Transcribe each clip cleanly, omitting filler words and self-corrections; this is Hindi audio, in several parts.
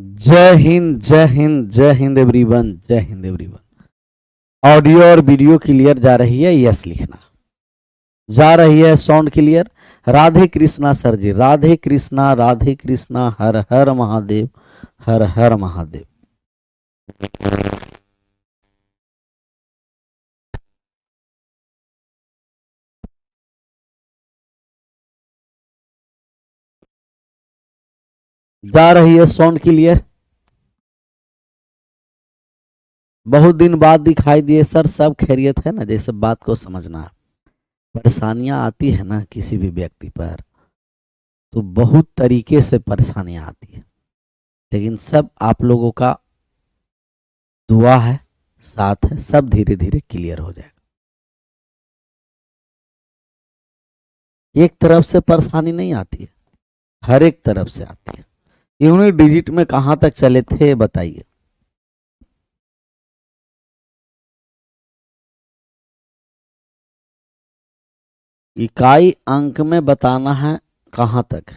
जय हिंद जय हिंद जय हिंद एवरीवन, जय हिंद एवरीवन। ऑडियो और वीडियो क्लियर जा रही है? यस लिखना। जा रही है sound clear? Radhe Krishna sir ji, Radhe Krishna, हर हर महादेव, हर हर महादेव। जा रही है साउंड क्लियर? बहुत दिन बाद दिखाई दिए सर, सब खैरियत है ना? जैसे बात को समझना, परेशानियां आती है ना किसी भी व्यक्ति पर, तो बहुत तरीके से परेशानियां आती है, लेकिन सब आप लोगों का दुआ है, साथ है, सब धीरे धीरे क्लियर हो जाएगा। एक तरफ से परेशानी नहीं आती है, हर एक तरफ से आती है। यूनिट डिजिट में कहां तक चले थे बताइए? इकाई अंक में बताना है कहां तक।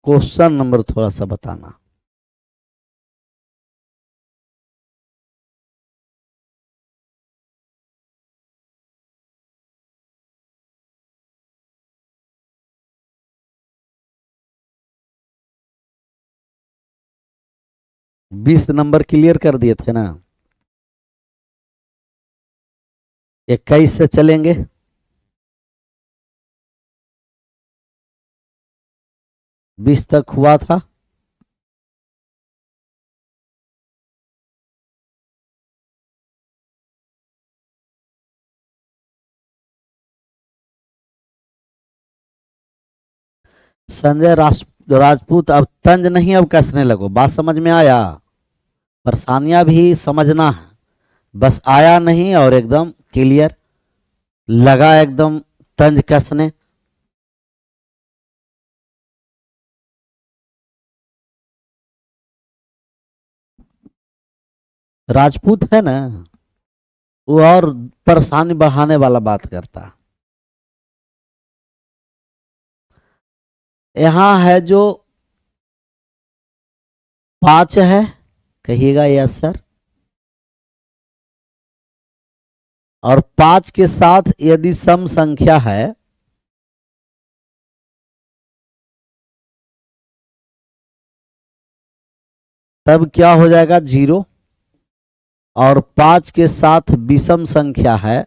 क्वेश्चन नंबर थोड़ा सा बताना। बीस नंबर क्लियर कर दिए थे ना? 21 से चलेंगे। बीस तक हुआ था। संजय राजपूत, अब तंज नहीं, अब कसने लगो। बात समझ में आया? परेशानियां भी समझना है, बस आया नहीं और एकदम क्लियर लगा, एकदम तंज कसने। राजपूत है ना, वो और परेशानी बढ़ाने वाला बात करता। यहां है जो 5 है, कहिएगा यस सर। और 5 के साथ यदि सम संख्या है, तब क्या हो जाएगा? 0। और 5 के साथ विषम संख्या है,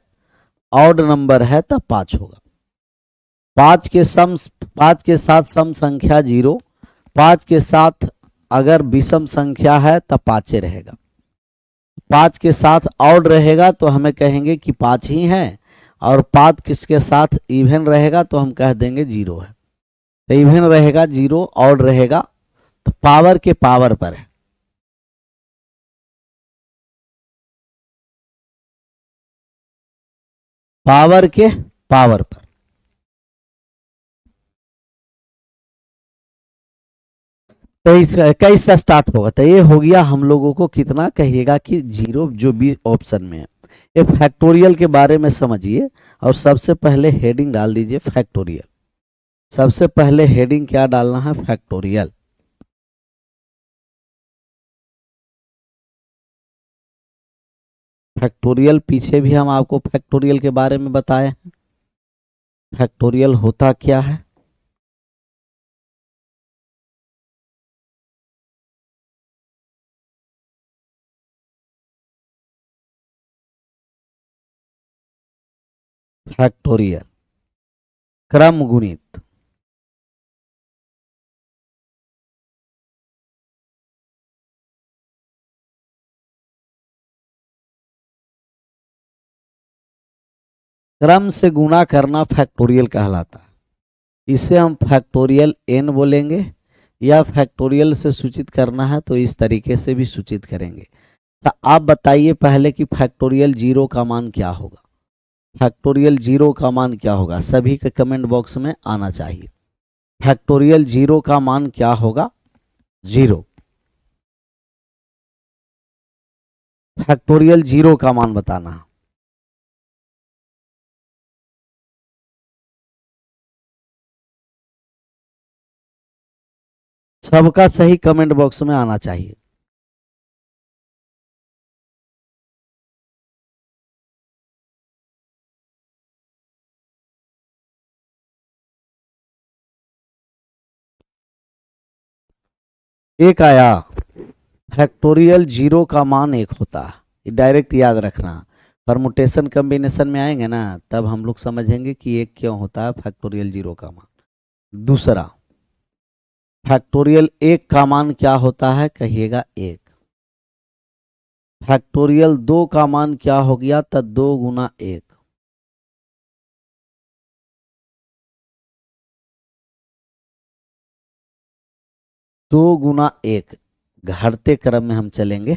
ऑड नंबर है, तब 5 होगा। 5 के साथ सम संख्या 0, 5 के साथ अगर विषम संख्या है तब 5 रहेगा। 5 के साथ ऑड रहेगा तो हमें कहेंगे कि 5 ही है, और 5 किसके साथ इवन रहेगा तो हम कह देंगे 0 है। तो इवन रहेगा 0, ऑड रहेगा, तो पावर के पावर पर है। पावर के पावर पर। तेईस 21 से स्टार्ट होगा, तो ये हो गया हम लोगों को कितना, कहिएगा कि 0, जो बी ऑप्शन में है। ये फैक्टोरियल के बारे में समझिए, और सबसे पहले हेडिंग डाल दीजिए फैक्टोरियल। सबसे पहले हेडिंग क्या डालना है? फैक्टोरियल। फैक्टोरियल पीछे भी हम आपको फैक्टोरियल के बारे में बताए हैं। फैक्टोरियल होता क्या है? फैक्टोरियल क्रम गुणित। क्रम से गुणा करना फैक्टोरियल कहलाता है। इसे हम फैक्टोरियल n बोलेंगे, या फैक्टोरियल से सूचित करना है तो इस तरीके से भी सूचित करेंगे। तो आप बताइए पहले कि फैक्टोरियल 0 का मान क्या होगा? फैक्टोरियल 0 का मान क्या होगा? सभी के कमेंट बॉक्स में आना चाहिए। फैक्टोरियल 0 का मान क्या होगा? 0। फैक्टोरियल 0 का मान बताना है। सबका सही कमेंट बॉक्स में आना चाहिए। एक आया। फैक्टोरियल 0 का मान 1 होता है, ये डायरेक्ट याद रखना। परमुटेशन कॉम्बिनेशन में आएंगे ना, तब हम लोग समझेंगे कि 1 क्यों होता है फैक्टोरियल 0 का मान। दूसरा, फैक्टोरियल 1 का मान क्या होता है? कहिएगा 1। फैक्टोरियल 2 का मान क्या हो गया? तो 2 गुना 1। दो गुना 1, घटते क्रम में हम चलेंगे।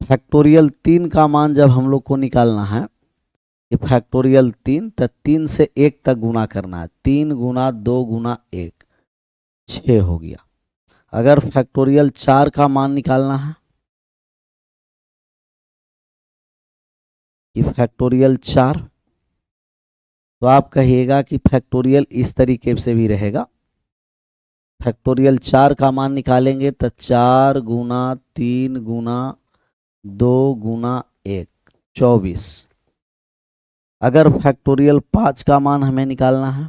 फैक्टोरियल 3 का मान जब हम लोग को निकालना है कि फैक्टोरियल 3, तो 3 से 1 तक गुना करना है। 3 गुना 2 गुना 1, 6 हो गया। अगर फैक्टोरियल 4 का मान निकालना है कि फैक्टोरियल 4, तो आप कहिएगा कि फैक्टोरियल इस तरीके से भी रहेगा। फैक्टोरियल 4 का मान निकालेंगे तो 4 गुना 3 गुना 2 गुना 1, 24। अगर फैक्टोरियल 5 का मान हमें निकालना है,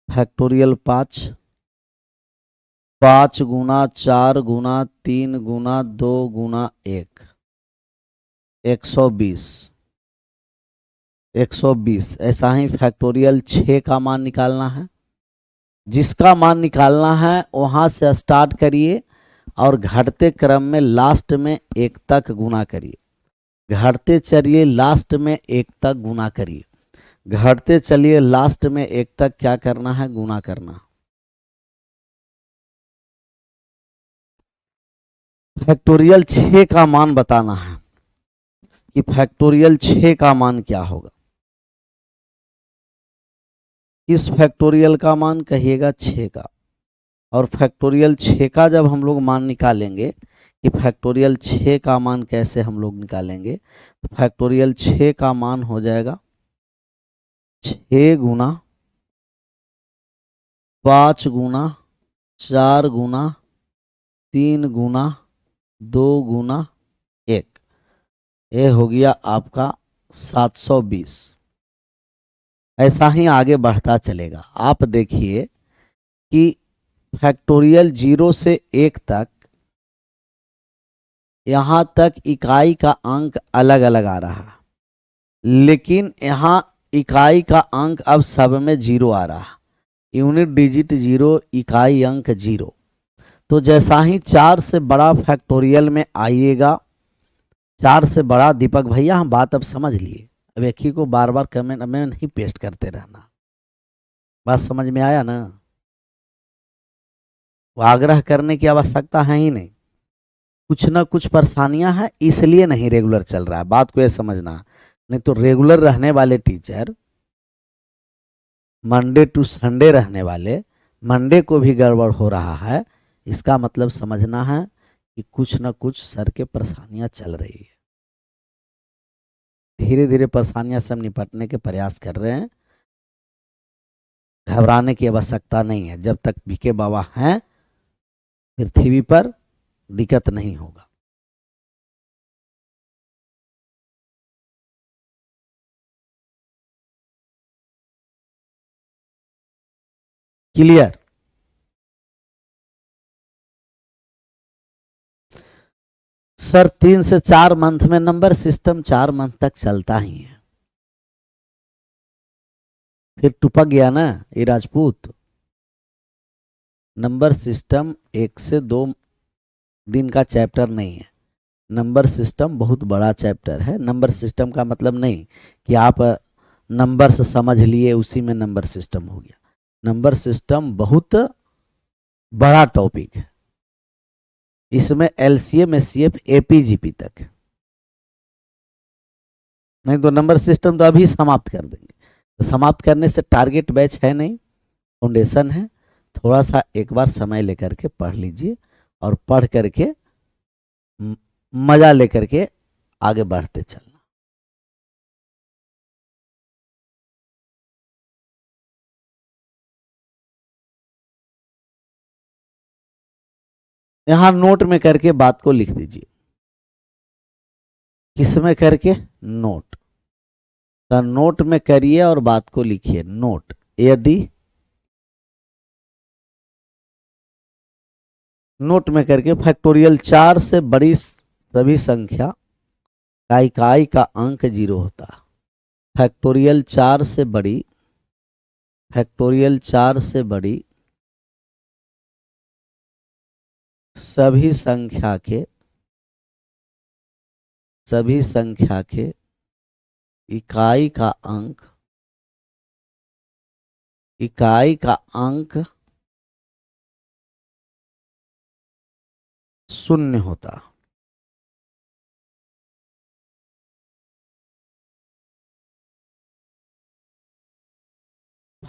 फैक्टोरियल 5, 5 गुना 4 गुना 3 गुना 2 गुना 1, 120। 120। ऐसा ही फैक्टोरियल 6 का मान निकालना है। जिसका मान निकालना है वहां से स्टार्ट करिए और घटते क्रम में लास्ट में 1 तक गुना करिए। घटते चलिए लास्ट में 1 तक गुना करिए। घटते चलिए लास्ट में 1 तक क्या करना है? गुना करना। फैक्टोरियल 6 का मान बताना है कि फैक्टोरियल 6 का मान क्या होगा। किस फैक्टोरियल का मान? कहिएगा 6 का। और फैक्टोरियल 6 का जब हम लोग मान निकालेंगे कि फैक्टोरियल 6 का मान कैसे हम लोग निकालेंगे, तो फैक्टोरियल 6 का मान हो जाएगा 6 गुना 5 गुना 4 गुना 3 गुना 2 गुना 1, ये हो गया आपका 720। ऐसा ही आगे बढ़ता चलेगा। आप देखिए कि फैक्टोरियल 0 से 1 तक, यहां तक इकाई का अंक अलग अलग आ रहा है, लेकिन यहां इकाई का अंक अब सब में 0 आ रहा है। यूनिट डिजिट 0, इकाई अंक 0। तो जैसा ही 4 से बड़ा फैक्टोरियल में आइएगा, 4 से बड़ा, दीपक भैया हम बात अब समझ लिए, अब एक ही को बार बार कमेंट में नहीं पेस्ट करते रहना। बात समझ में आया ना? वो आग्रह करने की आवश्यकता है ही नहीं। कुछ ना कुछ परेशानियां हैं, इसलिए नहीं रेगुलर चल रहा है। बात को ये समझना। नहीं तो रेगुलर रहने वाले टीचर, मंडे टू संडे रहने वाले, मंडे को भी गड़बड़ हो रहा है, इसका मतलब समझना है कि कुछ ना कुछ सर के परेशानियां चल रही है। धीरे धीरे परेशानियां से हम निपटने के प्रयास कर रहे हैं। घबराने की आवश्यकता नहीं है। जब तक बीके बाबा हैं पृथ्वी पर, दिक्कत नहीं होगा। क्लियर? सर 3 से 4 मंथ में नंबर सिस्टम 4 मंथ तक चलता ही है। फिर टुपक गया ना ये राजपूत। नंबर सिस्टम 1 से 2 दिन का चैप्टर नहीं है। नंबर सिस्टम बहुत बड़ा चैप्टर है। नंबर सिस्टम का मतलब नहीं कि आप नंबर से समझ लिए उसी में नंबर सिस्टम हो गया। नंबर सिस्टम बहुत बड़ा टॉपिक है। इसमें एलसीएम, एचसीएफ, एपीजीपी तक। नहीं तो नंबर सिस्टम तो अभी समाप्त कर देंगे। तो समाप्त करने से टारगेट बैच है नहीं, फाउंडेशन है, थोड़ा सा एक बार समय लेकर के पढ़ लीजिए और पढ़ करके मजा लेकर के आगे बढ़ते चलना। यहां नोट में करके बात को लिख दीजिए। किसमें करके? नोट। तो नोट में करिए और बात को लिखिए। नोट, यदि नोट में करके फैक्टोरियल 4 से बड़ी सभी संख्या का इकाई का अंक 0 होता है। फैक्टोरियल 4 से बड़ी, फैक्टोरियल 4 से बड़ी सभी संख्या के इकाई का अंक 0 होता।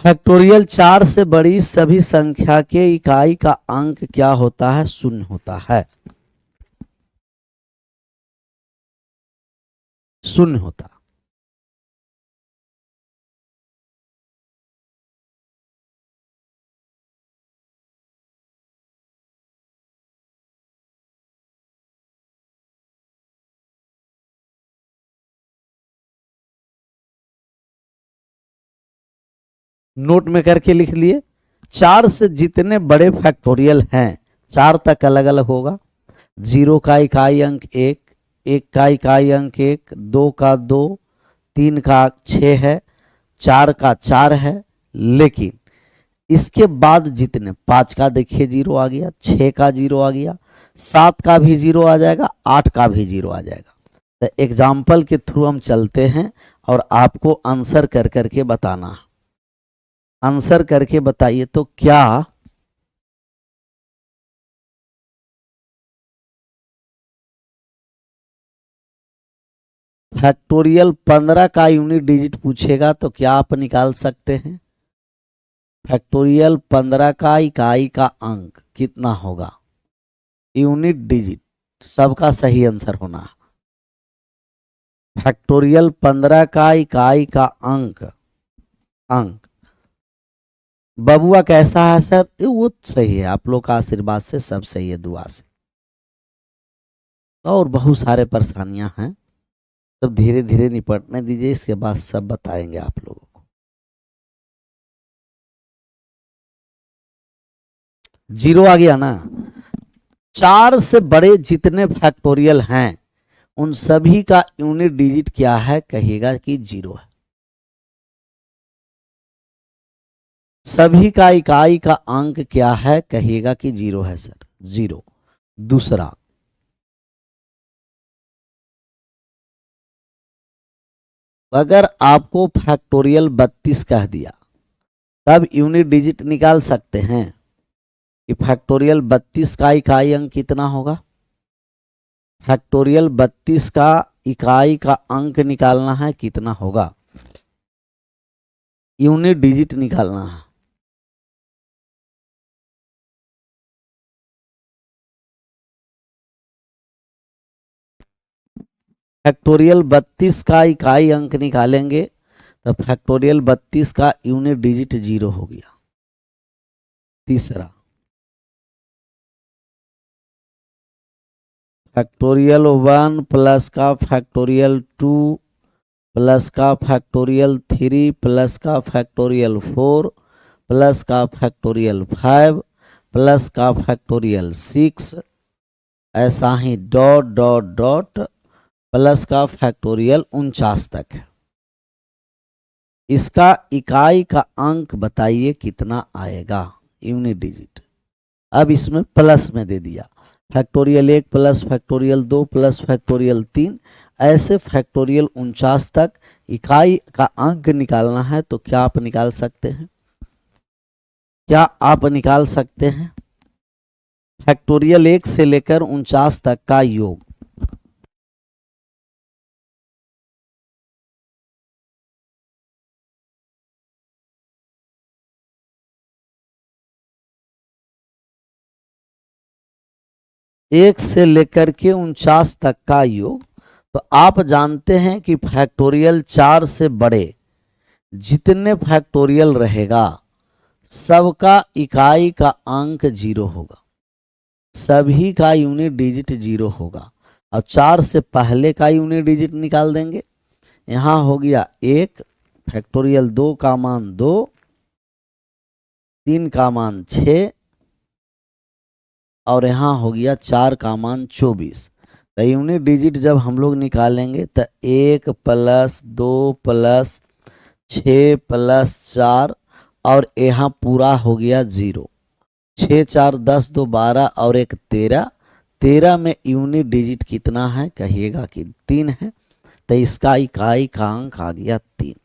फैक्टोरियल 4 से बड़ी सभी संख्या के इकाई का अंक क्या होता है? 0 होता है। 0 होता। नोट में करके लिख लिए। 4 से जितने बड़े फैक्टोरियल हैं, 4 तक अलग अलग होगा। 0 का इकाई अंक 1, 1 का इकाई अंक 1, 2 का 2, 3 का 6 है, 4 का 4 है। लेकिन इसके बाद जितने, 5 का देखिए 0 आ गया, 6 का 0 आ गया, 7 का भी 0 आ जाएगा, 8 का भी 0 आ जाएगा। तो एग्जाम्पल के थ्रू हम चलते हैं और आपको आंसर कर करके बताना। आंसर करके बताइए तो क्या फैक्टोरियल 15 का यूनिट डिजिट पूछेगा तो क्या आप निकाल सकते हैं? फैक्टोरियल 15 का इकाई का अंक कितना होगा? यूनिट डिजिट, सबका सही आंसर होना। फैक्टोरियल 15 का इकाई का अंक बबुआ कैसा है सर? वो सही है, आप लोग का आशीर्वाद से सब सही है, दुआ से। और बहुत सारे परेशानियां हैं, सब धीरे धीरे निपटने दीजिए, इसके बाद सब बताएंगे आप लोगों को। 0 आ गया ना? 4 से बड़े जितने फैक्टोरियल हैं उन सभी का यूनिट डिजिट क्या है? कहिएगा कि 0 है। सभी का इकाई का अंक क्या है? कहिएगा कि 0 है सर, 0। दूसरा, अगर आपको फैक्टोरियल 32 कह दिया तब यूनिट डिजिट निकाल सकते हैं कि फैक्टोरियल 32 का इकाई अंक कितना होगा? फैक्टोरियल 32 का इकाई का अंक निकालना है, कितना होगा? यूनिट डिजिट निकालना है। फैक्टोरियल 32 का इकाई अंक निकालेंगे तो फैक्टोरियल 32 का यूनिट डिजिट 0 हो गया। तीसरा, फैक्टोरियल 1 प्लस का फैक्टोरियल 2 प्लस का फैक्टोरियल 3 प्लस का फैक्टोरियल 4 प्लस का फैक्टोरियल 5 प्लस का फैक्टोरियल 6, ऐसा ही डॉट डॉट डॉट प्लस का फैक्टोरियल 49 तक है। इसका इकाई का अंक बताइए कितना आएगा? Unit digit. अब इसमें प्लस में दे दिया, factorial 1 plus factorial 2 plus factorial 3, ऐसे फैक्टोरियल 49 तक इकाई का अंक निकालना है। तो क्या आप निकाल सकते हैं? क्या आप निकाल सकते हैं? फैक्टोरियल 1 से लेकर 49 तक का योग। 1 से लेकर के 49 तक का योग। तो आप जानते हैं कि फैक्टोरियल 4 से बड़े जितने फैक्टोरियल रहेगा सबका इकाई का अंक 0 होगा, सभी का यूनिट डिजिट 0 होगा। और 4 से पहले का यूनिट डिजिट निकाल देंगे। यहाँ हो गया 1 फैक्टोरियल 2 का मान 2, 3 का मान 6 और यहाँ हो गया 4 का मान 24। तो यूनिट डिजिट जब हम लोग निकालेंगे तो 1 + 2 + 6 + 4 और यहाँ पूरा हो गया 0। 6 4 10 2 12 और 1 13। 13 में यूनिट डिजिट कितना है कहिएगा कि 3 है। तो इसका इकाई का अंक आ गया 3।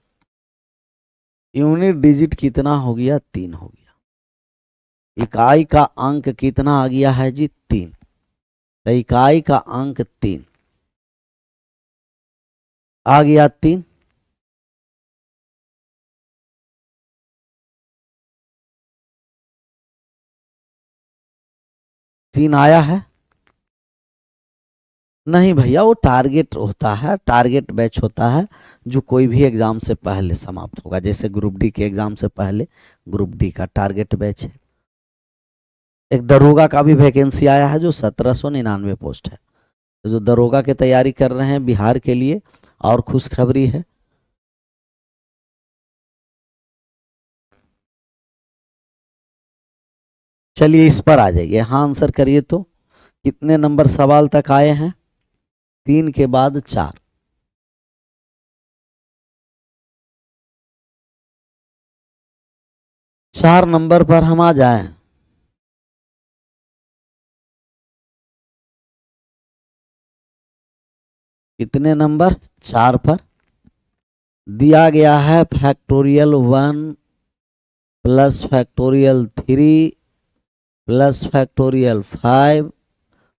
यूनिट डिजिट कितना हो गया 3 हो गया। इकाई का अंक कितना आ गया है जी 3। तो इकाई का अंक 3 आ गया 3। तीन आया है नहीं भैया, वो टारगेट होता है, टारगेट बैच होता है जो कोई भी एग्जाम से पहले समाप्त होगा। जैसे ग्रुप डी के एग्जाम से पहले ग्रुप डी का टारगेट बैच है। एक दरोगा का भी वैकेंसी आया है जो 1799 पोस्ट है। तो जो दरोगा की तैयारी कर रहे हैं बिहार के लिए और खुशखबरी है। चलिए इस पर आ जाइए, हाँ आंसर करिए। तो कितने नंबर सवाल तक आए हैं? 3 के बाद 4। 4 नंबर पर हम आ जाएं। कितने नंबर? 4 पर दिया गया है factorial 1 + factorial 3 + factorial 5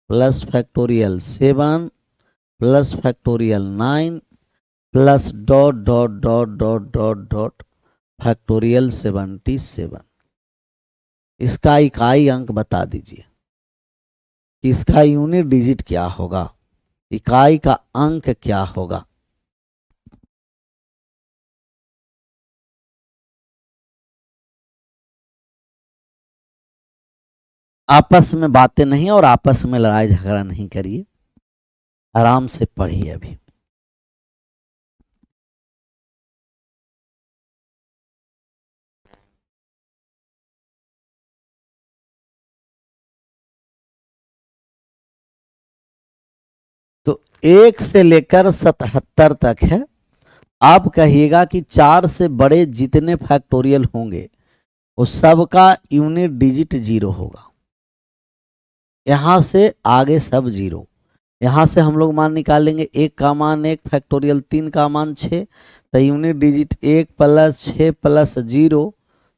+ factorial 7 + factorial 9 + dot dot dot dot dot dot factorial 77। इसका इकाई अंक बता दीजिए कि इसका यूनिट डिजिट क्या होगा, इकाई का अंक क्या होगा। आपस में बातें नहीं और आपस में लड़ाई झगड़ा नहीं करिए, आराम से पढ़िए। अभी तो 1 से लेकर 77 तक है। आप कहिएगा कि 4 से बड़े जितने फैक्टोरियल होंगे वो सबका यूनिट डिजिट 0 होगा। यहां से आगे सब 0। यहाँ से हम लोग मान निकालेंगे। 1 का मान 1 फैक्टोरियल, 3 का मान 6। तो यूनिट डिजिट 1 + 6 + 0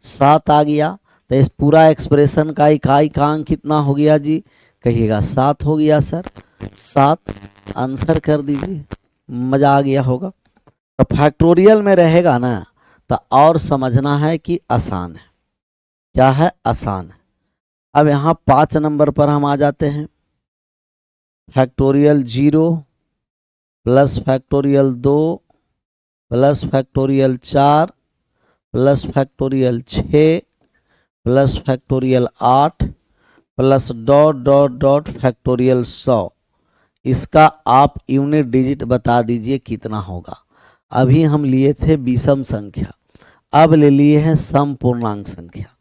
7 आ गया। तो इस पूरा एक्सप्रेशन का इकाई का अंक कितना हो गया जी कहिएगा? 7 हो गया सर। 7 आंसर कर दीजिए। मजा आ गया होगा। तो फैक्टोरियल में रहेगा ना तो और समझना है कि आसान है। क्या है? आसान है। अब यहाँ 5 नंबर पर हम आ जाते हैं। Factorial 0 + factorial 2 + factorial 4 + factorial 6 + factorial 8 + dot dot dot factorial 100। इसका आप यूनिट डिजिट बता दीजिए कितना होगा। अभी हम लिए थे विषम संख्या, अब ले लिए हैं सम पूर्णांक संख्या।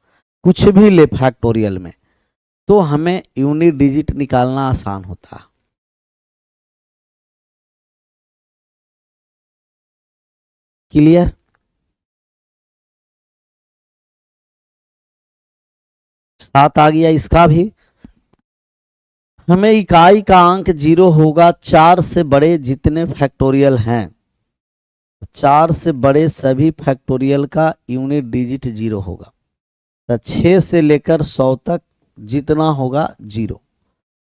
कुछ भी ले फैक्टोरियल में तो हमें यूनिट डिजिट निकालना आसान होता है। क्लियर? सात आ गया। इसका भी हमें इकाई का अंक 0 होगा। 4 से बड़े जितने फैक्टोरियल हैं, 4 से बड़े सभी फैक्टोरियल का यूनिट डिजिट 0 होगा। तो 6 से लेकर 100 तक जितना होगा 0।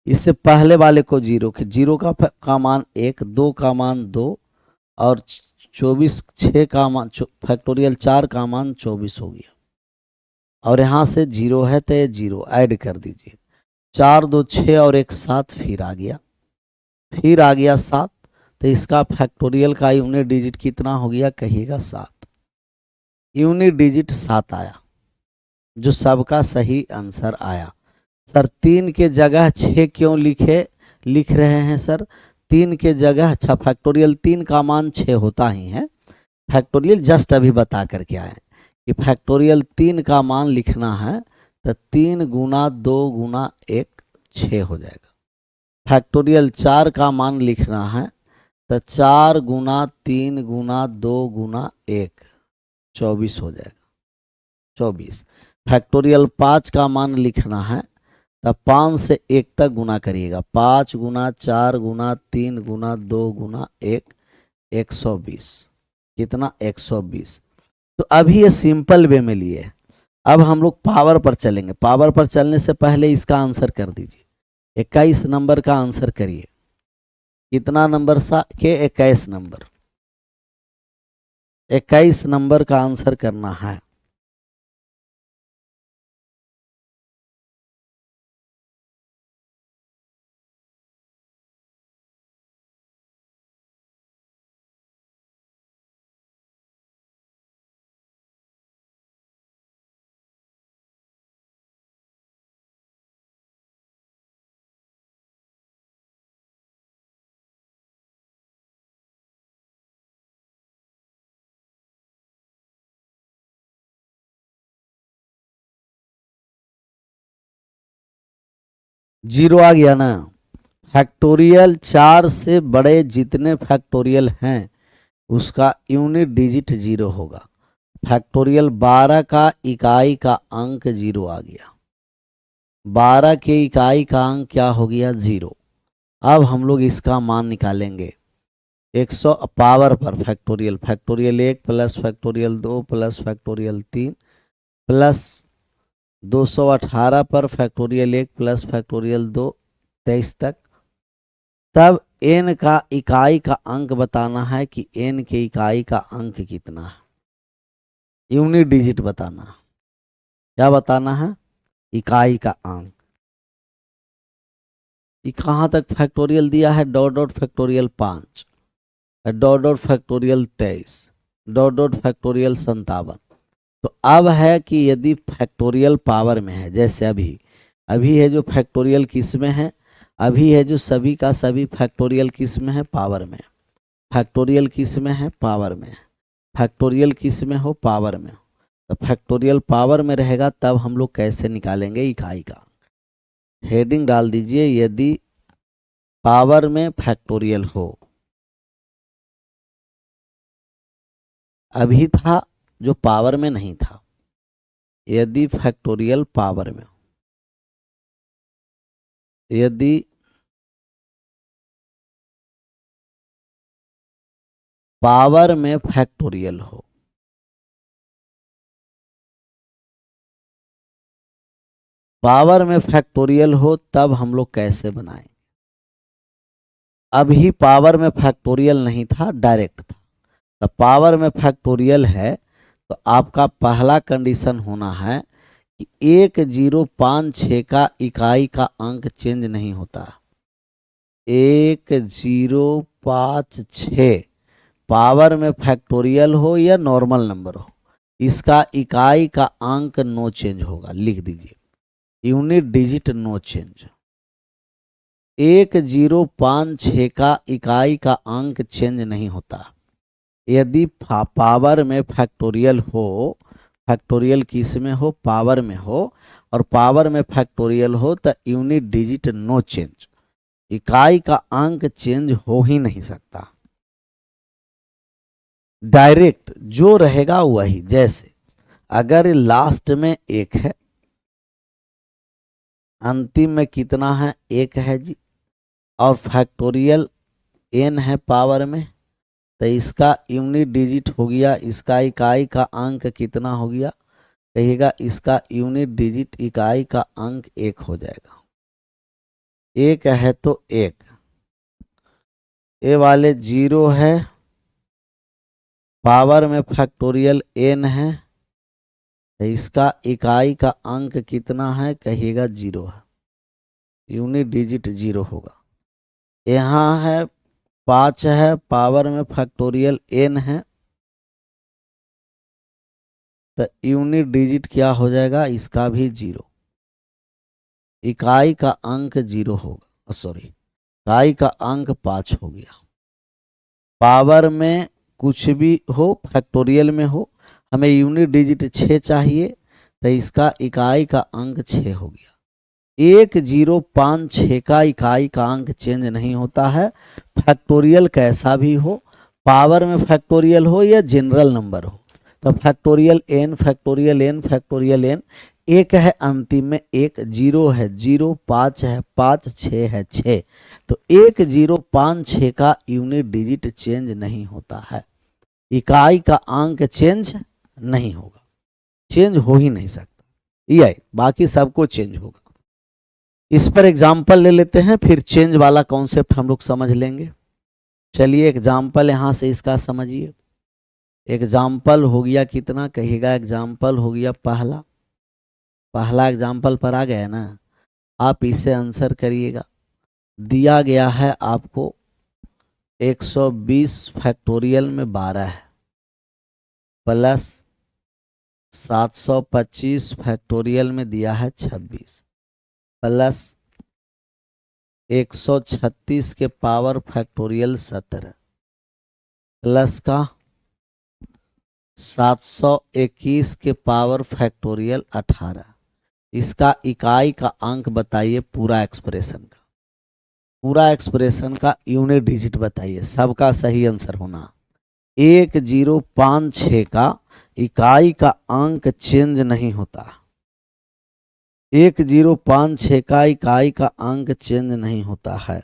इससे पहले वाले को 0 के 0 का मान 1, 2 का मान 2 और 24, 6 का मान फैक्टोरियल 4 का मान 24 हो गया। और यहाँ से 0 है तो ये 0 ऐड कर दीजिए। 4 2 6 और एक 7 फिर आ गया, 7। तो इसका फैक्टोरियल का यूनिट डिजिट कितना हो गया, कहिएगा 7। यूनिट डिजिट 7 आया, जो सबका सही आंसर आया। सर 3 के जगह 6 क्यों लिख रहे हैं सर? 3 के जगह, अच्छा फैक्टोरियल 3 का मान 6 होता ही है। फैक्टोरियल जस्ट अभी बता करके आए कि फैक्टोरियल 3 का मान लिखना है तो 3 गुना 2 गुना 1 6 हो जाएगा। फैक्टोरियल 4 का मान लिखना है तो 4 गुना 3 गुना 2 गुना 1 24 हो जाएगा, 24। फैक्टोरियल 5 का मान लिखना है तब 5 से 1 तक गुना करिएगा, 5 गुना 4 गुना 3 गुना 2 गुना 1 120। कितना, 120। तो अभी ये सिंपल वे में लिए। अब हम लोग पावर पर चलेंगे। पावर पर चलने से पहले इसका आंसर कर दीजिए। 21 नंबर का आंसर करिए। कितना नंबर सा के 21 नंबर, 21 नंबर का आंसर करना है। जीरो आ गया ना। फैक्टोरियल 4 से बड़े जितने फैक्टोरियल हैं उसका यूनिट डिजिट 0 होगा। फैक्टोरियल 12 का इकाई का अंक 0 आ गया, 12 के इकाई का अंक क्या हो गया, 0। अब हम लोग इसका मान निकालेंगे। 100 पावर पर factorial, factorial 1 plus factorial 2 plus factorial 3 plus 218 पर फैक्टोरियल 1 प्लस फैक्टोरियल 2 23 तक। तब n का इकाई का अंक बताना है कि n के इकाई का अंक कितना है, यूनिट डिजिट बताना। क्या बताना है, इकाई का अंक। ये कहाँ तक फैक्टोरियल दिया है, dot dot factorial 5, dot dot factorial 23, dot dot factorial 57। तो अब है कि यदि फैक्टोरियल पावर में है, जैसे अभी है जो फैक्टोरियल किस में है, अभी है जो सभी का सभी फैक्टोरियल किस में है, पावर में। फैक्टोरियल किस में है, पावर में। फैक्टोरियल किस में हो, पावर में। तो फैक्टोरियल पावर में रहेगा तब हम लोग कैसे निकालेंगे इकाई का। हेडिंग डाल दीजिए, यदि पावर में फैक्टोरियल हो। अभी था जो पावर में नहीं था, यदि फैक्टोरियल पावर में, यदि पावर में फैक्टोरियल हो, पावर में फैक्टोरियल हो तब हम लोग कैसे बनाएं। अभी पावर में फैक्टोरियल नहीं था, डायरेक्ट था। तो पावर में फैक्टोरियल है तो आपका पहला कंडीशन होना है कि 1056 का इकाई का अंक चेंज नहीं होता। 1056 पावर में फैक्टोरियल हो या नॉर्मल नंबर हो, इसका इकाई का अंक नो चेंज होगा। लिख दीजिए, यूनिट डिजिट नो चेंज। 1056 का इकाई का अंक चेंज नहीं होता। यदि पावर में फैक्टोरियल हो, फैक्टोरियल किस में हो, पावर में हो, और पावर में फैक्टोरियल हो तो यूनिट डिजिट नो चेंज, इकाई का अंक चेंज हो ही नहीं सकता। डायरेक्ट जो रहेगा वही। जैसे अगर लास्ट में 1 है, अंतिम में कितना है, 1 है जी, और फैक्टोरियल n है पावर में, तो इसका यूनिट डिजिट हो गया, इसका इकाई का अंक कितना हो गया, कहिएगा इसका यूनिट डिजिट इकाई का अंक 1 हो जाएगा। 1 है तो 1, ये वाले 0 है, पावर में फैक्टोरियल n है, तो इसका इकाई का अंक कितना है, कहिएगा 0 है। यूनिट डिजिट 0 होगा। यहाँ है 5 है, पावर में फैक्टोरियल n है, तो यूनिट डिजिट क्या हो जाएगा, इसका भी 0। इकाई का अंक 0 होगा, सॉरी इकाई का अंक 5 हो गया। पावर में कुछ भी हो, फैक्टोरियल में हो, हमें यूनिट डिजिट 6 चाहिए, तो इसका इकाई का अंक 6 हो गया। 1056 का इकाई का अंक चेंज नहीं होता है, फैक्टोरियल कैसा भी हो, पावर में फैक्टोरियल हो या जनरल नंबर हो। तो factorial n factorial n factorial n, एक है अंतिम में, एक 0 है 0, 5 है 5, 6 है 6, तो 1056 का यूनिट डिजिट चेंज नहीं होता है, इकाई का अंक चेंज नहीं होगा, चेंज हो ही नहीं सकता, ये बाकी सबको चेंज होगा। इस पर एग्जाम्पल ले लेते हैं, फिर चेंज वाला कॉन्सेप्ट हम लोग समझ लेंगे। चलिए एग्जाम्पल यहाँ से इसका समझिए। एग्जाम्पल हो गया कितना, कहिएगा एग्जाम्पल हो गया पहला एग्जाम्पल पर आ गया ना, आप इसे आंसर करिएगा। दिया गया है आपको 120 फैक्टोरियल में 12 है, प्लस 725 फैक्टोरियल में दिया है 26, प्लस 136 के पावर फैक्टोरियल 17, प्लस का 721 के पावर फैक्टोरियल 18। इसका इकाई का अंक बताइए, पूरा एक्सप्रेशन का यूनिट डिजिट बताइए, सबका सही आंसर होना। 1056 का इकाई का अंक चेंज नहीं होता, 1056 का इकाई का अंक चेंज नहीं होता है।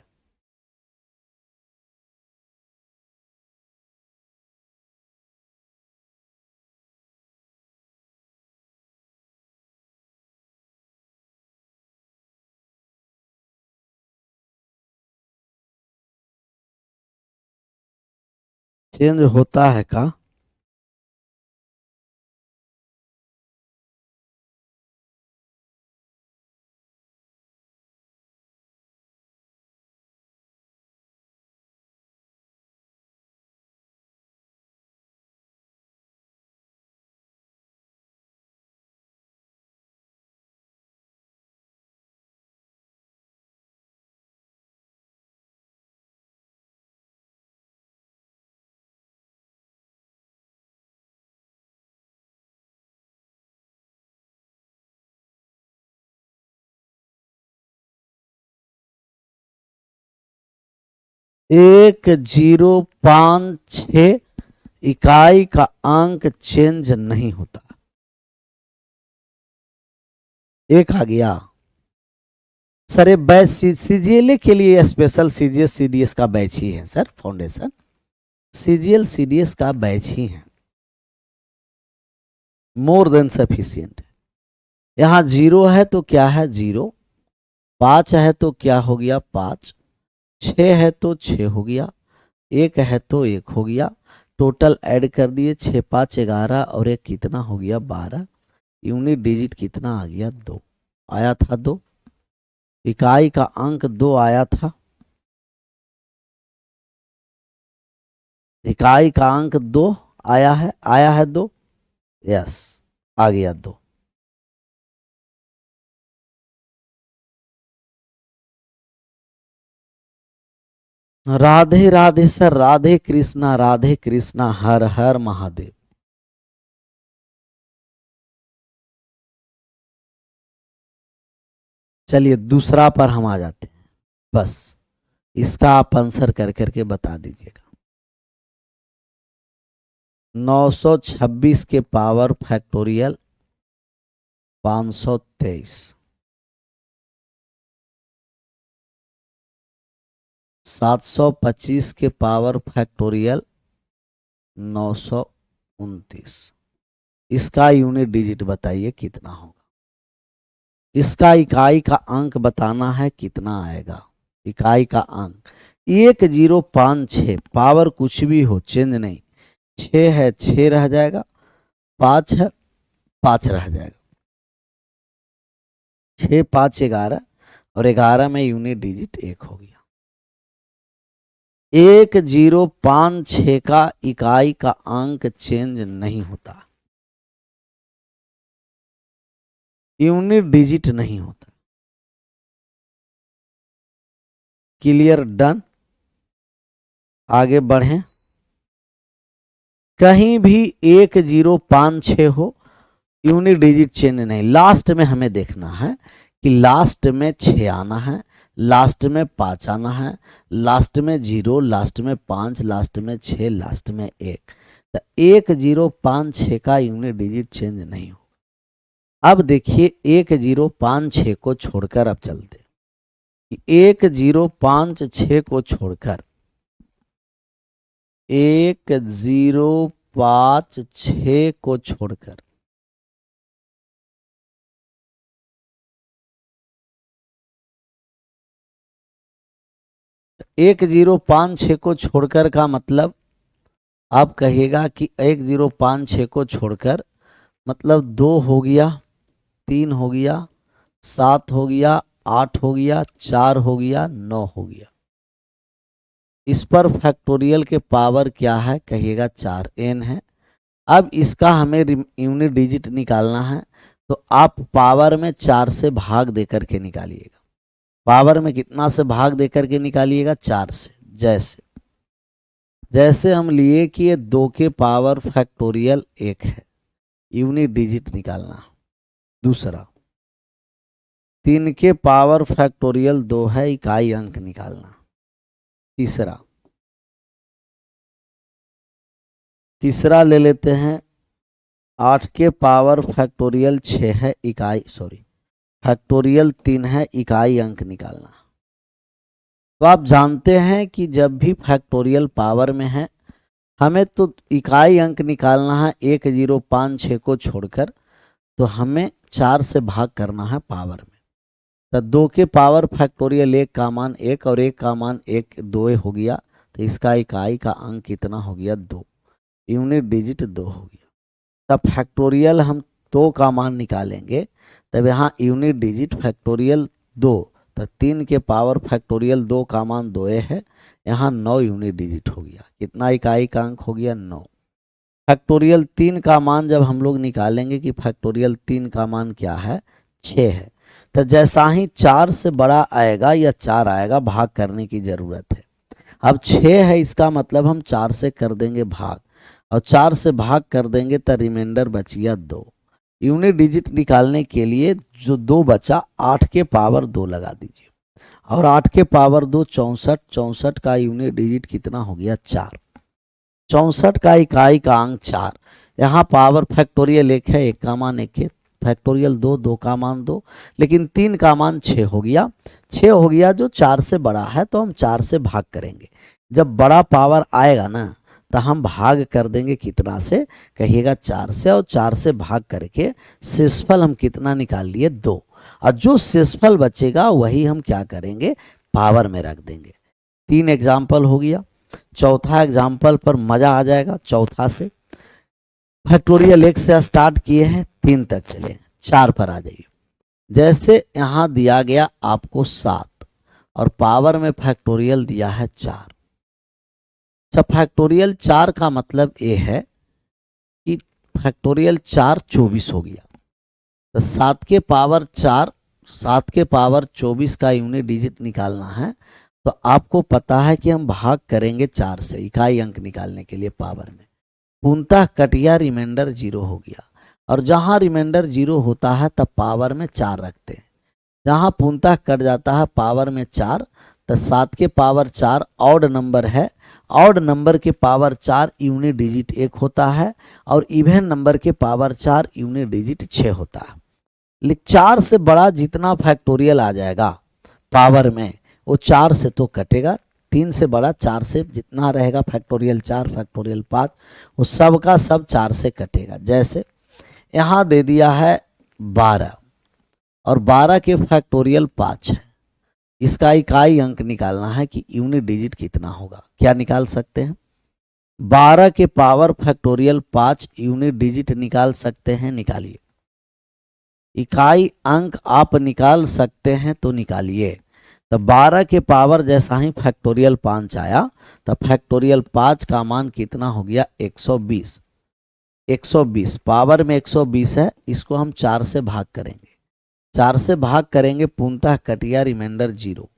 चेंज होता है का, एक 056 इकाई का अंक चेंज नहीं होता। एक आ गया सर, ये बैच सीजीएल के लिए स्पेशल सीजीएस सीडीएस का बैच ही है सर, फाउंडेशन सीजीएल सीडीएस का बैच ही है, मोर देन सफिशियंट। यहाँ 0 है तो क्या है 0, 5 है तो क्या हो गया 5, 6 है तो 6 हो गया, 1 है तो 1 हो गया, टोटल ऐड कर दिए 6 5 11 और 1 कितना हो गया 12। यूनिट डिजिट कितना आ गया 2 आया था, 2 इकाई का अंक 2 आया था, इकाई का अंक 2 आया है 2, यस आ गया 2। राधे राधे सर, राधे कृष्णा, हर हर महादेव। चलिए दूसरा पर हम आ जाते हैं, बस इसका आप आंसर कर करके बता दीजिएगा। 926 के पावर फैक्टोरियल 523, 725 के पावर फैक्टोरियल 929, इसका यूनिट डिजिट बताइए कितना होगा। इसका इकाई का अंक बताना है, कितना आएगा इकाई का अंक। 1056 पावर कुछ भी हो चेंज नहीं, 6 है 6 रह जाएगा, 5 है 5 रह जाएगा, 6 5 11 और 11 में यूनिट डिजिट 1 हो गया। 1056 का इकाई का अंक चेंज नहीं होता, यूनिट डिजिट नहीं होता। Clear, done. आगे बढ़ें। कहीं भी 1056 हो, यूनिट डिजिट चेंज नहीं। लास्ट में हमें देखना है कि लास्ट में 6 आना है, लास्ट में 5 आना है, लास्ट में 0, लास्ट में 5, लास्ट में 6, लास्ट में 1। तो 1056 का यूनिट डिजिट चेंज नहीं हो। अब देखिए 1056 को छोड़कर अब चलते, 1056 को छोड़कर 1056 को छोड़कर 1056 को छोड़कर का मतलब आप कहिएगा कि 1056 को छोड़कर मतलब 2 हो गया, 3 हो गया, 7 हो गया, 8 हो गया, 4 हो गया, 9 हो गया। इस पर फैक्टोरियल के पावर क्या है, कहिएगा 4n है। अब इसका हमें यूनिट डिजिट निकालना है, तो आप पावर में 4 से भाग देकर के निकालिएगा। पावर में कितना से भाग देकर के निकालिएगा, 4 से। जैसे जैसे हम लिए कि ये 2 के पावर फैक्टोरियल 1 है, यूनिट डिजिट निकालना। दूसरा 3 के पावर फैक्टोरियल 2 है, इकाई अंक निकालना। तीसरा ले लेते हैं 8 के पावर फैक्टोरियल 6 है, फैक्टोरियल 3 है, इकाई अंक निकालना। तो आप जानते हैं कि जब भी फैक्टोरियल पावर में है हमें तो इकाई अंक निकालना है 1056 को छोड़कर, तो हमें 4 से भाग करना है पावर में। तो 2 के पावर फैक्टोरियल 1 का मान 1 और 1 का मान 1 2 हो गया, तो इसका इकाई का अंक कितना हो गया, 2। यूनिट डिजिट 2 हो गया। तब फैक्टोरियल हम 2 का मान निकालेंगे, तब यहाँ यूनिट डिजिट फैक्टोरियल 2, तो 3 के पावर फैक्टोरियल 2 का मान 2 है, यहाँ 9 यूनिट डिजिट हो गया। कितना इकाई का अंक हो गया, 9। फैक्टोरियल 3 का मान जब हम लोग निकालेंगे कि फैक्टोरियल 3 का मान क्या है, 6 है, तो जैसा ही 4 से बड़ा आएगा या 4 आएगा, भाग करने की जरूरत है। अब 6 है, इसका मतलब हम 4 से कर देंगे भाग, और 4 से भाग कर देंगे तो रिमाइंडर बच गया 2। यूनिट डिजिट निकालने के लिए जो 2 बचा, 8 के पावर 2 लगा दीजिए, और 8 के पावर 2 64, 64 का यूनिट डिजिट कितना हो गया, 4। 64 का इकाई का अंक 4। यहाँ पावर फैक्टोरियल 1 है, 1 का मान 1 है, फैक्टोरियल 2, 2 का मान 2, लेकिन 3 का मान 6 हो गया। 6 हो गया जो 4 से बड़ा है, तो हम 4 से भाग करेंगे। जब बड़ा पावर आएगा ना, तो हम भाग कर देंगे कितना से, कहिएगा 4 से, और 4 से भाग करके शेषफल हम कितना निकाल लिए, 2। और जो शेषफल बचेगा वही हम क्या करेंगे, पावर में रख देंगे। 3 एग्जाम्पल हो गया। चौथा एग्जाम्पल पर मजा आ जाएगा। चौथा से फैक्टोरियल 1 से स्टार्ट किए हैं, 3 तक चले, 4 पर आ जाइए। जैसे यहाँ दिया गया आपको 7 और पावर में फैक्टोरियल दिया है 4। अच्छा, फैक्टोरियल 4 का मतलब ये है कि फैक्टोरियल 4 24 हो गया, तो 7 के पावर 4, 7 के पावर 24 का यूनिट डिजिट निकालना है, तो आपको पता है कि हम भाग करेंगे 4 से इकाई अंक निकालने के लिए पावर में। पूर्णतः कटिया, रिमाइंडर 0 हो गया, और जहां रिमाइंडर 0 होता है तब पावर में 4 रखते हैं। जहां पूर्णतः कट जाता है पावर में 4, तो 7 के पावर 4 ऑड नंबर है, ऑड नंबर के पावर 4 यूनिट डिजिट 1 होता है, और इवन नंबर के पावर 4 यूनिट डिजिट 6 होता है। लेकिन 4 से बड़ा जितना फैक्टोरियल आ जाएगा पावर में, वो 4 से तो कटेगा। 3 से बड़ा 4 से जितना रहेगा, फैक्टोरियल 4, फैक्टोरियल 5, वो सब का सब 4 से कटेगा। जैसे यहाँ दे दिया है 12, और 12 के फैक्टोरियल 5 है, इसका इकाई अंक निकालना है कि यूनिट डिजिट कितना होगा। क्या निकाल सकते हैं, 12 के पावर फैक्टोरियल 5 यूनिट डिजिट निकाल सकते हैं, निकालिए। इकाई अंक आप निकाल सकते हैं तो निकालिए। तो 12 के पावर जैसा ही फैक्टोरियल 5 आया तो फैक्टोरियल 5 का मान कितना हो गया 120। 120 पावर में 120 है, इसको हम 4 से भाग करेंगे। 4 से भाग करेंगे, पूर्णतः कटिया रिमाइंडर 0।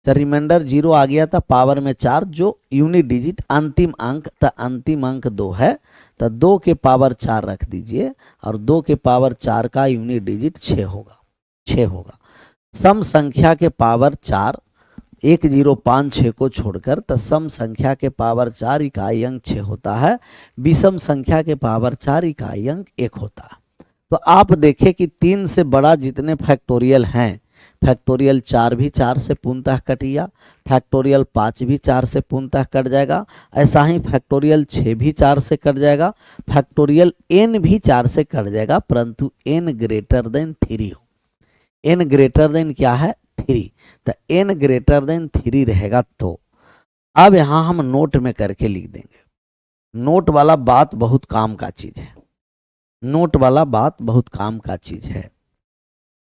तो रिमाइंडर 0 आ गया था, पावर में 4 जो यूनिट डिजिट अंतिम अंक, तो अंतिम अंक 2 है, तो 2 के पावर 4 रख दीजिए और 2 के पावर 4 का यूनिट डिजिट 6 होगा। 6 होगा। सम संख्या के पावर 4 1056 को छोड़कर, तो सम संख्या के पावर 4 इकाई अंक 6 होता है, विषम संख्या के पावर 4 इकाई अंक 1 होता है। तो आप देखें कि 3 से बड़ा जितने फैक्टोरियल हैं, फैक्टोरियल 4 भी 4 से पूर्णतः कटिया, फैक्टोरियल 5 भी 4 से पूर्णतः कट जाएगा, ऐसा ही फैक्टोरियल 6 भी 4 से कट जाएगा, फैक्टोरियल n भी 4 से कट जाएगा, परंतु n ग्रेटर देन 3 हो। n ग्रेटर देन क्या है 3, तो n ग्रेटर देन 3 रहेगा। तो अब यहां हम नोट में करके लिख देंगे। नोट वाला बात बहुत काम का चीज है, नोट वाला बात बहुत काम का चीज है।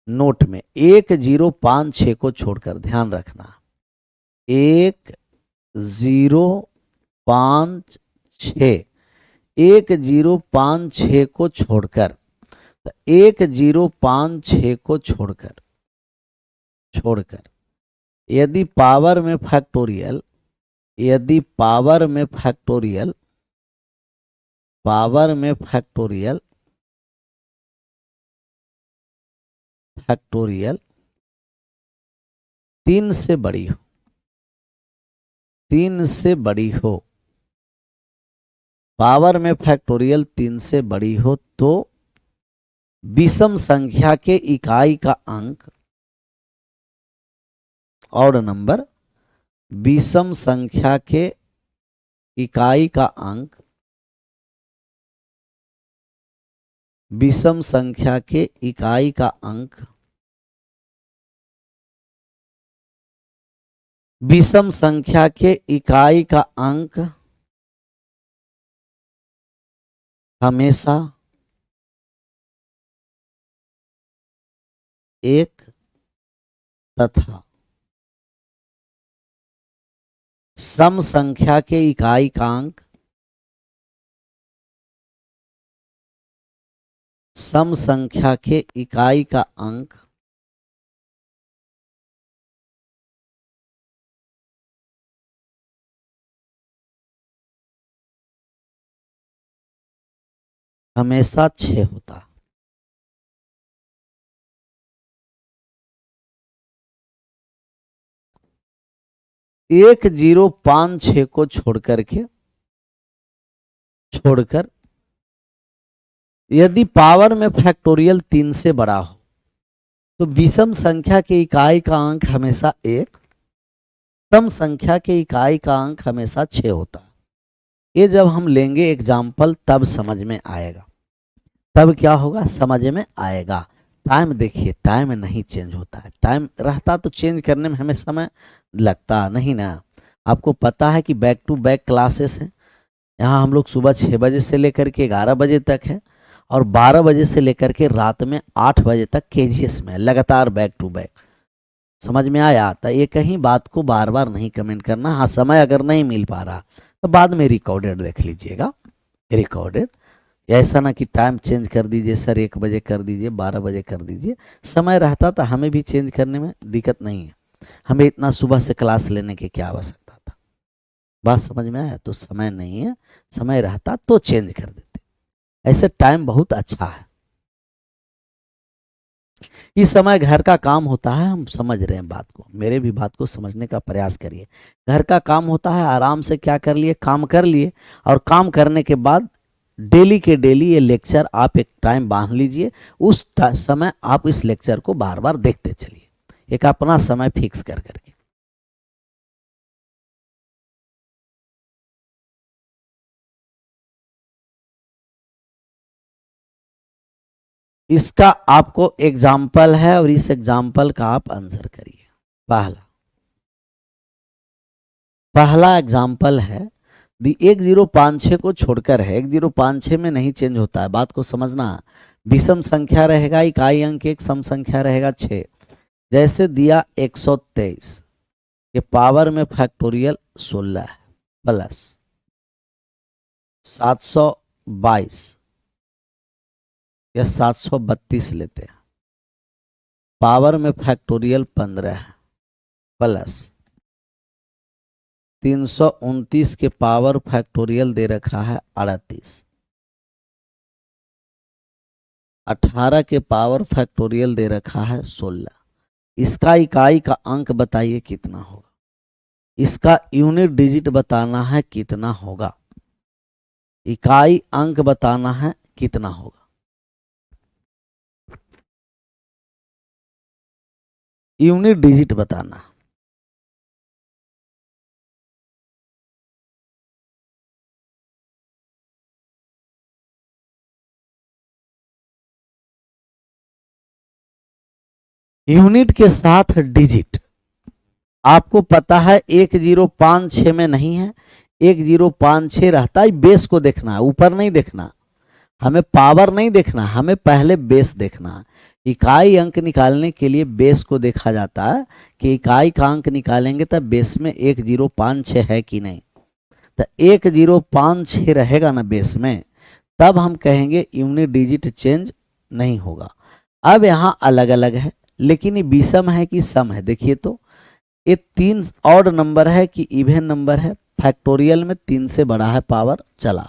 नोट में 1056 को छोड़कर, ध्यान रखना 1056, 1056 को छोड़कर, 1056 को छोड़कर यदि पावर में फैक्टोरियल, यदि पावर में फैक्टोरियल 3 से बड़ी हो, 3 से बड़ी हो, पावर में फैक्टोरियल 3 से बड़ी हो, तो विषम संख्या के इकाई का अंक, और नंबर विषम संख्या के इकाई का अंक, विषम संख्या के इकाई का अंक, विषम संख्या के इकाई का अंक हमेशा 1 तथा सम संख्या के इकाई का अंक, सम संख्या के इकाई का अंक हमेशा 6 होता। 1056 को छोड़कर यदि पावर में फैक्टोरियल 3 से बड़ा हो, तो विषम संख्या के इकाई का अंक हमेशा 1, सम संख्या के इकाई का अंक हमेशा 6 होता है। ये जब हम लेंगे एग्जाम्पल तब समझ में आएगा, तब क्या होगा समझ में आएगा। टाइम देखिए, टाइम नहीं चेंज होता है, टाइम रहता तो चेंज करने में हमें समय लगता नहीं ना। आपको पता है कि बैक टू बैक क्लासेस हैं, यहाँ हम लोग सुबह 6 बजे से लेकर के 11 बजे तक है, और 12 बजे से लेकर के रात में 8 बजे तक केजीएस में लगातार बैक टू बैक। समझ में आया? तो ये कहीं बात को बार बार नहीं कमेंट करना। हाँ, समय अगर नहीं मिल पा रहा तो बाद में रिकॉर्डेड देख लीजिएगा, रिकॉर्डेड। ऐसा ना कि टाइम चेंज कर दीजिए सर, 1 बजे कर दीजिए, 12 बजे कर दीजिए। समय रहता तो हमें भी चेंज करने में दिक्कत नहीं है, हमें इतना सुबह से क्लास लेने की क्या आवश्यकता था। बात समझ में आया? तो समय नहीं है, समय रहता तो चेंज कर देते। ऐसे टाइम बहुत अच्छा है। इस समय घर का काम होता है, हम समझ रहे हैं बात को, मेरे भी बात को समझने का प्रयास करिए। घर का काम होता है, आराम से क्या कर लिए, काम कर लिए, और काम करने के बाद डेली के डेली ये लेक्चर आप एक टाइम बांध लीजिए, उस समय आप इस लेक्चर को बार बार देखते चलिए, एक अपना समय फिक्स कर करके। इसका आपको एग्जाम्पल है और इस एग्जाम्पल का आप आंसर करिए। पहला एग्जाम्पल है, 1056 को छोड़कर है, 1056 में नहीं चेंज होता है, बात को समझना। विषम संख्या रहेगा, इकाई अंक एक, सम संख्या रहेगा 6। जैसे दिया 123 के पावर में फैक्टोरियल 16 है प्लस 722 या 732 लेते हैं, पावर में फैक्टोरियल 15 है प्लस 329 के पावर फैक्टोरियल दे रखा है 38, 18 के पावर फैक्टोरियल दे रखा है 16। इसका इकाई का अंक बताइए कितना होगा, इसका यूनिट डिजिट बताना है कितना होगा, इकाई अंक बताना है कितना होगा। यूनिट डिजिट बताना। यूनिट के साथ डिजिट आपको पता है 1056 में नहीं है, 1056 रहता है, बेस को देखना है, ऊपर नहीं देखना, हमें पावर नहीं देखना, हमें पहले बेस देखना है। इकाई अंक निकालने के लिए बेस को देखा जाता है कि इकाई का अंक निकालेंगे तब बेस में 1056 है कि नहीं, तो 1056 रहेगा ना बेस में, तब हम कहेंगे यूनिट डिजिट चेंज नहीं होगा। अब यहाँ अलग अलग है, लेकिन ये विषम है कि सम है, देखिए तो ये 3 ऑड नंबर है कि इवन नंबर है। फैक्टोरियल में 3 से बड़ा है पावर, चला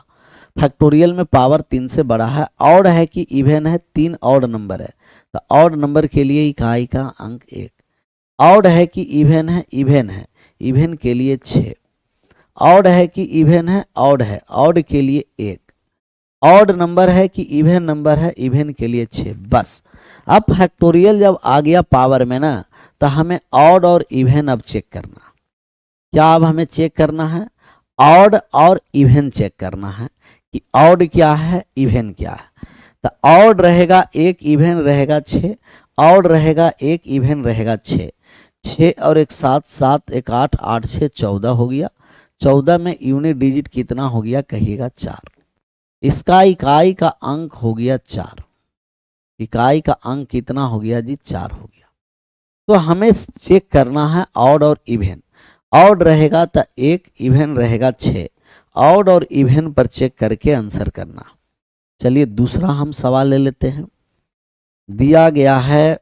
फैक्टोरियल में पावर 3 से बड़ा है, ऑड है कि इवन है, 3 ऑड नंबर है, तो ऑड नंबर के लिए इकाई का अंक 1, ऑड है कि इवन है, इवन है, इवन के लिए 6, ऑड है कि इवन है, ऑड है, ऑड के लिए 1, ऑड नंबर है कि इवन नंबर है, इवन के लिए 6। बस अब फैक्टोरियल जब आ गया पावर में ना, तो हमें ऑड और इवन अब चेक करना। क्या अब हमें चेक करना है, ऑड और इवन चेक करना है कि ऑड क्या है, इवन क्या है। तो ऑड रहेगा 1, इवन रहेगा 6, ऑड रहेगा 1, इवन रहेगा 6, 6 और 1 7, 7 1 8, 8 6 14 हो गया। 14 में यूनिट डिजिट कितना हो गया, कहिएगा 4। इसका इकाई का अंक हो गया 4, इकाई का अंक कितना हो गया जी, 4 हो गया। तो हमें चेक करना है ऑड और इवन, ऑड रहेगा तो 1, इवन रहेगा 6, ऑड और इवन पर चेक करके आंसर करना। चलिए दूसरा हम सवाल ले लेते हैं। दिया गया है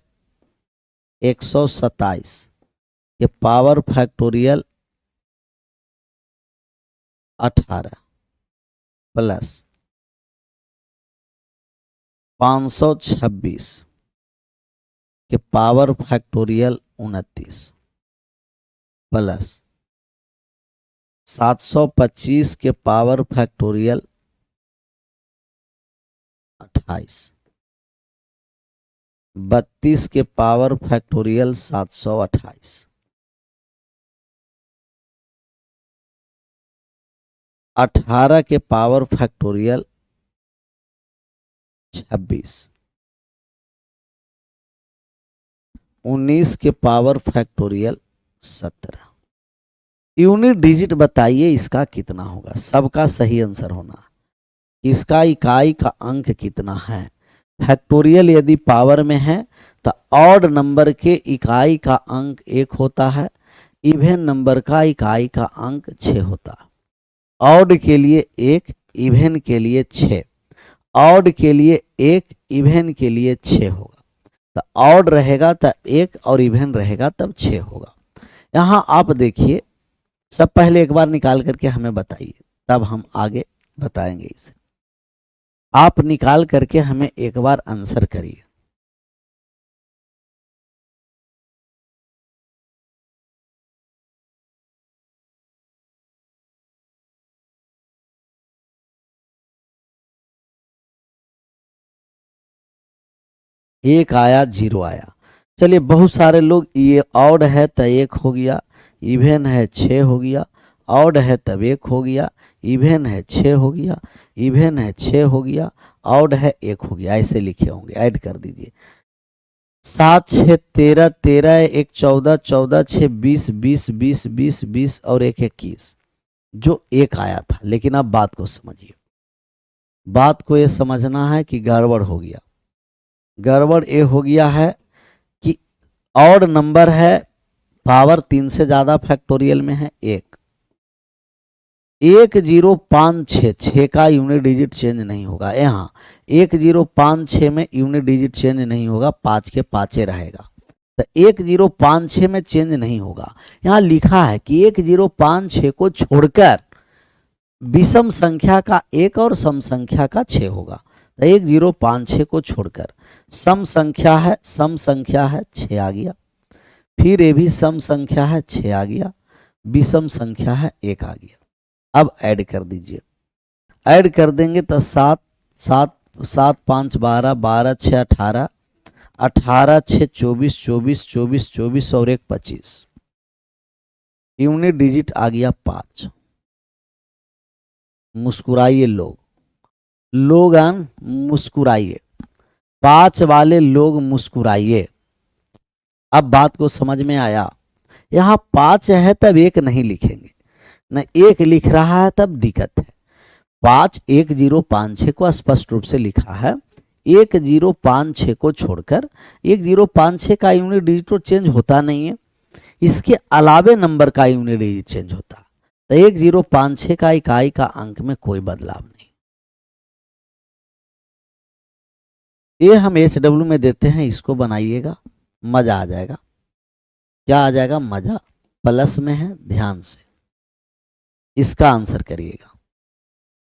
127 के पावर फैक्टोरियल 18 प्लस 526 के पावर फैक्टोरियल 29 प्लस 725 के पावर फैक्टोरियल 28, 32 के पावर फैक्टोरियल 728, 18 के पावर फैक्टोरियल 26, 19 के पावर फैक्टोरियल 17। यूनिट डिजिट बताइए इसका कितना होगा, सबका सही आंसर होना। इसका इकाई का अंक कितना है, फैक्टोरियल यदि पावर में है तो ऑड नंबर के इकाई का अंक 1 होता है, इवन नंबर का इकाई का अंक 6 होता है। ऑड के लिए 1, इवन के लिए 6, ऑड के लिए 1, इवन के लिए 6 होगा, तो ऑड रहेगा तब 1 और इवन रहेगा तब 6 होगा। यहाँ आप देखिए, सब पहले एक बार निकाल करके हमें बताइए, तब हम आगे बताएंगे इसे। आप निकाल करके हमें एक बार आंसर करिए। एक आया, 0 आया। चलिए बहुत सारे लोग ये ऑड है तो 1 हो गया, इवन है 6 हो गया, ऑड है तब 1 हो गया, इवन है 6 हो गया, इवन है 6 हो गया, ऑड है 1 हो गया, ऐसे लिखे होंगे, ऐड कर दीजिए। 7 6 13, 13 1 14, 14 6 20, 20 20 20 20 और 1 21, जो 1 आया था। लेकिन अब बात को समझिए, बात को ये समझना है कि गड़बड़ हो गया। गड़बड़ ये हो गया है कि ऑड नंबर है, पावर 3 से ज्यादा फैक्टोरियल में है 1, 1056, 6 का यूनिट डिजिट चेंज नहीं होगा। यहाँ 1056 में यूनिट डिजिट चेंज नहीं होगा, 5 के 5 रहेगा। तो 1056 में चेंज नहीं होगा। यहाँ लिखा है कि 1056 को छोड़कर विषम संख्या का 1 और सम संख्या का 6 होगा। तो 1056 को छोड़कर सम संख्या है, 6 आ गया। फिर ये भी सम संख्या है, 6 आ गया। विषम संख्या है, 1 आ गया। अब ऐड कर दीजिए, ऐड कर देंगे तो 7 7 7 5 12, 12 6 18, 18 6 24, 24 24 24 और 1 25। यूनिट डिजिट आ गया 5। मुस्कुराइए लोगन मुस्कुराइए, 5 वाले लोग मुस्कुराइए। अब बात को समझ में आया। यहाँ 5 है तब 1 नहीं लिखेंगे, न 1 लिख रहा है तब दिक्कत है। 5 1056 को स्पष्ट रूप से लिखा है। 1056 को छोड़कर 1056 का यूनिट डिजिट तो चेंज होता नहीं है, इसके अलावे नंबर का यूनिट डिजिट चेंज होता है। तो 1056 का इकाई का अंक में कोई बदलाव नहीं। ये हम HW में देते हैं, इसको बनाइएगा, मजा आ जाएगा। क्या आ जाएगा? मजा। प्लस में है, ध्यान से इसका आंसर करिएगा।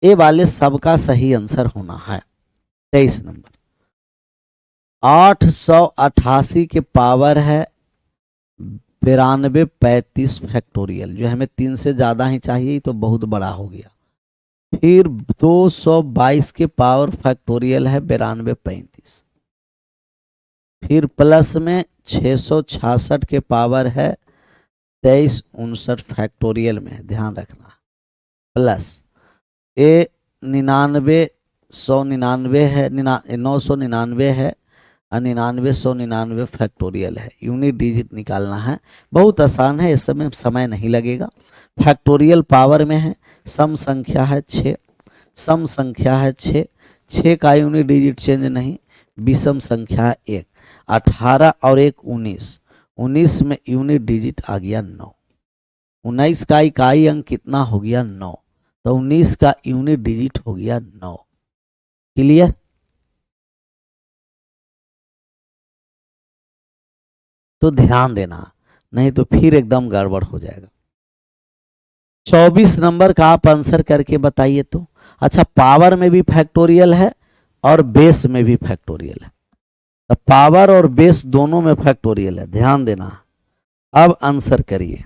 ये वाले सबका सही आंसर होना है 23 नंबर। 888 के पावर है 92 35 फैक्टोरियल, जो हमें 3 से ज्यादा ही चाहिए, तो बहुत बड़ा हो गया। फिर 222 के पावर फैक्टोरियल है 92 35। फिर प्लस में 666 के पावर है 23 59 फैक्टोरियल में, ध्यान रखना। प्लस ए 99 199 है, 999 है, 99 फैक्टोरियल है। यूनिट डिजिट निकालना है, बहुत आसान है, इस समय नहीं लगेगा। फैक्टोरियल पावर में है, सम संख्या है 6, सम संख्या है 6, 6 का यूनिट डिजिट चेंज नहीं। विषम संख्या है 1, 18 और 1 19, 19 में यूनिट डिजिट आ गया 9। 19 का इकाई अंक कितना हो गया? 9। तो 19 का यूनिट डिजिट हो गया 9। क्लियर? तो ध्यान देना, नहीं तो फिर एकदम गड़बड़ हो जाएगा। 24 नंबर का आप आंसर करके बताइए तो। अच्छा, पावर में भी फैक्टोरियल है और बेस में भी फैक्टोरियल है, तो पावर और बेस दोनों में फैक्टोरियल है, ध्यान देना। अब आंसर करिए।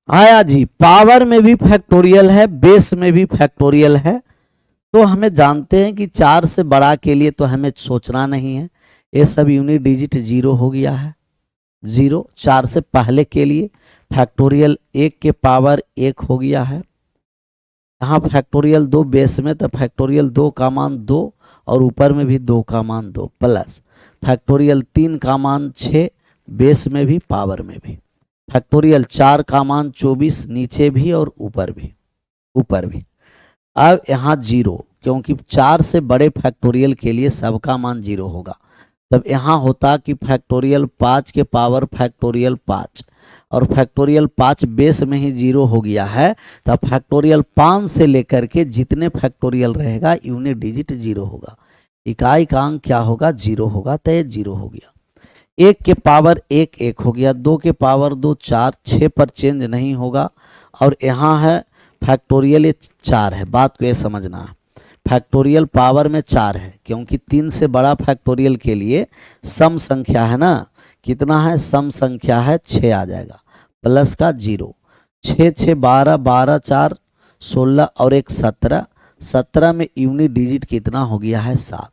आया जी, पावर में भी फैक्टोरियल है, बेस में भी फैक्टोरियल है। तो हमें जानते हैं कि 4 से बड़ा के लिए तो हमें सोचना नहीं है, ये सब यूनिट डिजिट 0 हो गया है। 0 4 से पहले के लिए फैक्टोरियल 1 के पावर 1 हो गया है। यहाँ फैक्टोरियल 2 बेस में, तो फैक्टोरियल 2 का मान 2 और ऊपर में भी 2 का मान 2, प्लस फैक्टोरियल 3 का मान 6 बेस में भी पावर में भी। फैक्टोरियल 4 का मान 24 नीचे भी और ऊपर भी। अब यहाँ 0, क्योंकि 4 से बड़े फैक्टोरियल के लिए सबका मान 0 होगा। तब यहाँ होता कि फैक्टोरियल 5 के पावर फैक्टोरियल 5 और फैक्टोरियल 5 बेस में ही 0 हो गया है। तब फैक्टोरियल 5 से लेकर के जितने फैक्टोरियल रहेगा यूनिट डिजिट 0 होगा, इकाई का अंक क्या होगा? 0 होगा। तो ये 0 हो गया। 1 के पावर 1 1 हो गया, 2 के पावर 2 4, 6 पर चेंज नहीं होगा। और यहाँ है फैक्टोरियल ये 4 है, बात को ये समझना है। फैक्टोरियल पावर में 4 है, क्योंकि 3 से बड़ा फैक्टोरियल के लिए सम संख्या है ना, कितना है? सम संख्या है 6 आ जाएगा, प्लस का 0। 6 6 12, 12 4 16 और एक 17, 17 में यूनिट डिजिट कितना हो गया है 7,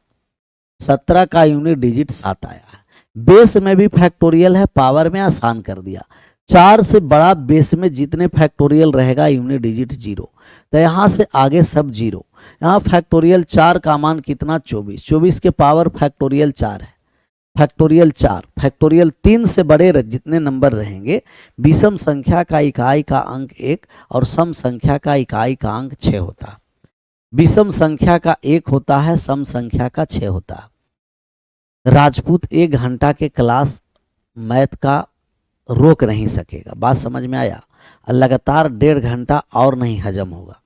17 का यूनिट डिजिट 7 आया है। बेस में भी फैक्टोरियल है, पावर में आसान कर दिया। 4 से बड़ा बेस में जितने फैक्टोरियल रहेगा यूनिट डिजिट 0, तो यहाँ से आगे सब 0। यहाँ फैक्टोरियल 4 का मान कितना 24, 24 के पावर फैक्टोरियल 4 है, फैक्टोरियल 4, फैक्टोरियल 3 से बड़े जितने नंबर रहेंगे, विषम संख्या का इकाई का अंक 1 और सम संख्या का इकाई का अंक 6 होता है। विषम संख्या का 1 होता है, सम संख्या का 6 होता है। राजपूत 1 घंटा के क्लास मैथ का रोक नहीं सकेगा, बात समझ में आया। लगातार 1.5 घंटा और नहीं हजम होगा।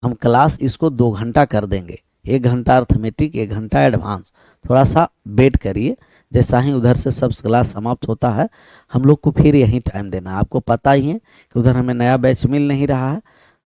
हम क्लास इसको 2 घंटा कर देंगे, 1 घंटा अर्थमेटिक, 1 घंटा एडवांस। थोड़ा सा वेट करिए, जैसा ही उधर से सब क्लास समाप्त होता है हम लोग को फिर यही टाइम देना है। आपको पता ही है कि उधर हमें नया बैच मिल नहीं रहा है,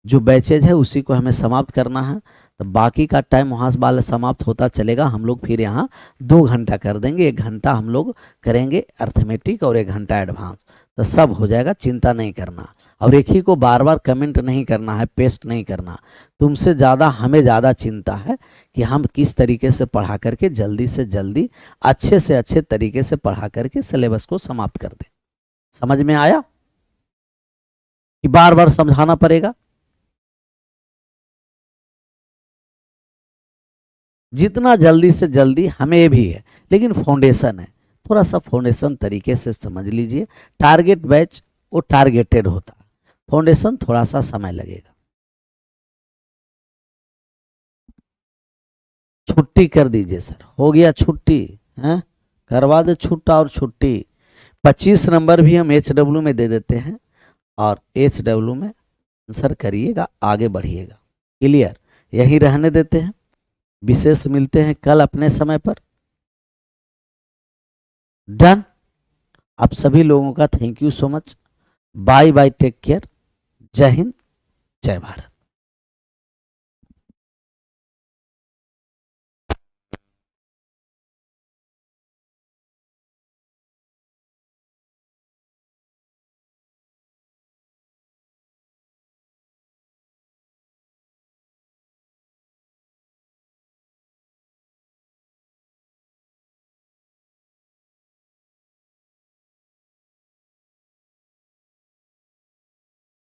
जो बैचेज है उसी को हमें समाप्त करना है, तो बाकी का टाइम वहाँ से वाला समाप्त होता चलेगा। हम लोग फिर यहाँ 2 घंटा कर देंगे, 1 घंटा हम लोग करेंगे अर्थमेटिक और 1 घंटा एडवांस, तो सब हो जाएगा, चिंता नहीं करना। और एक ही को बार बार कमेंट नहीं करना है, पेस्ट नहीं करना। तुमसे ज़्यादा हमें ज़्यादा चिंता है कि हम किस तरीके से पढ़ा करके जल्दी से जल्दी अच्छे से अच्छे तरीके से पढ़ा करके सिलेबस को समाप्त कर दें। समझ में आया कि बार बार समझाना पड़ेगा? जितना जल्दी से जल्दी हमें भी है, लेकिन फाउंडेशन है, थोड़ा सा फाउंडेशन तरीके से समझ लीजिए। टारगेट बैच वो टारगेटेड होता है, फाउंडेशन थोड़ा सा समय लगेगा। छुट्टी कर दीजिए सर, हो गया छुट्टी है, करवा दे छुट्टा और छुट्टी। 25 नंबर भी हम HW में दे देते हैं और HW में आंसर करिएगा, आगे बढ़िएगा। क्लियर? यही रहने देते हैं, विशेष मिलते हैं कल अपने समय पर। डन। आप सभी लोगों का thank you so much. Bye bye, take care, जय हिंद, जय भारत।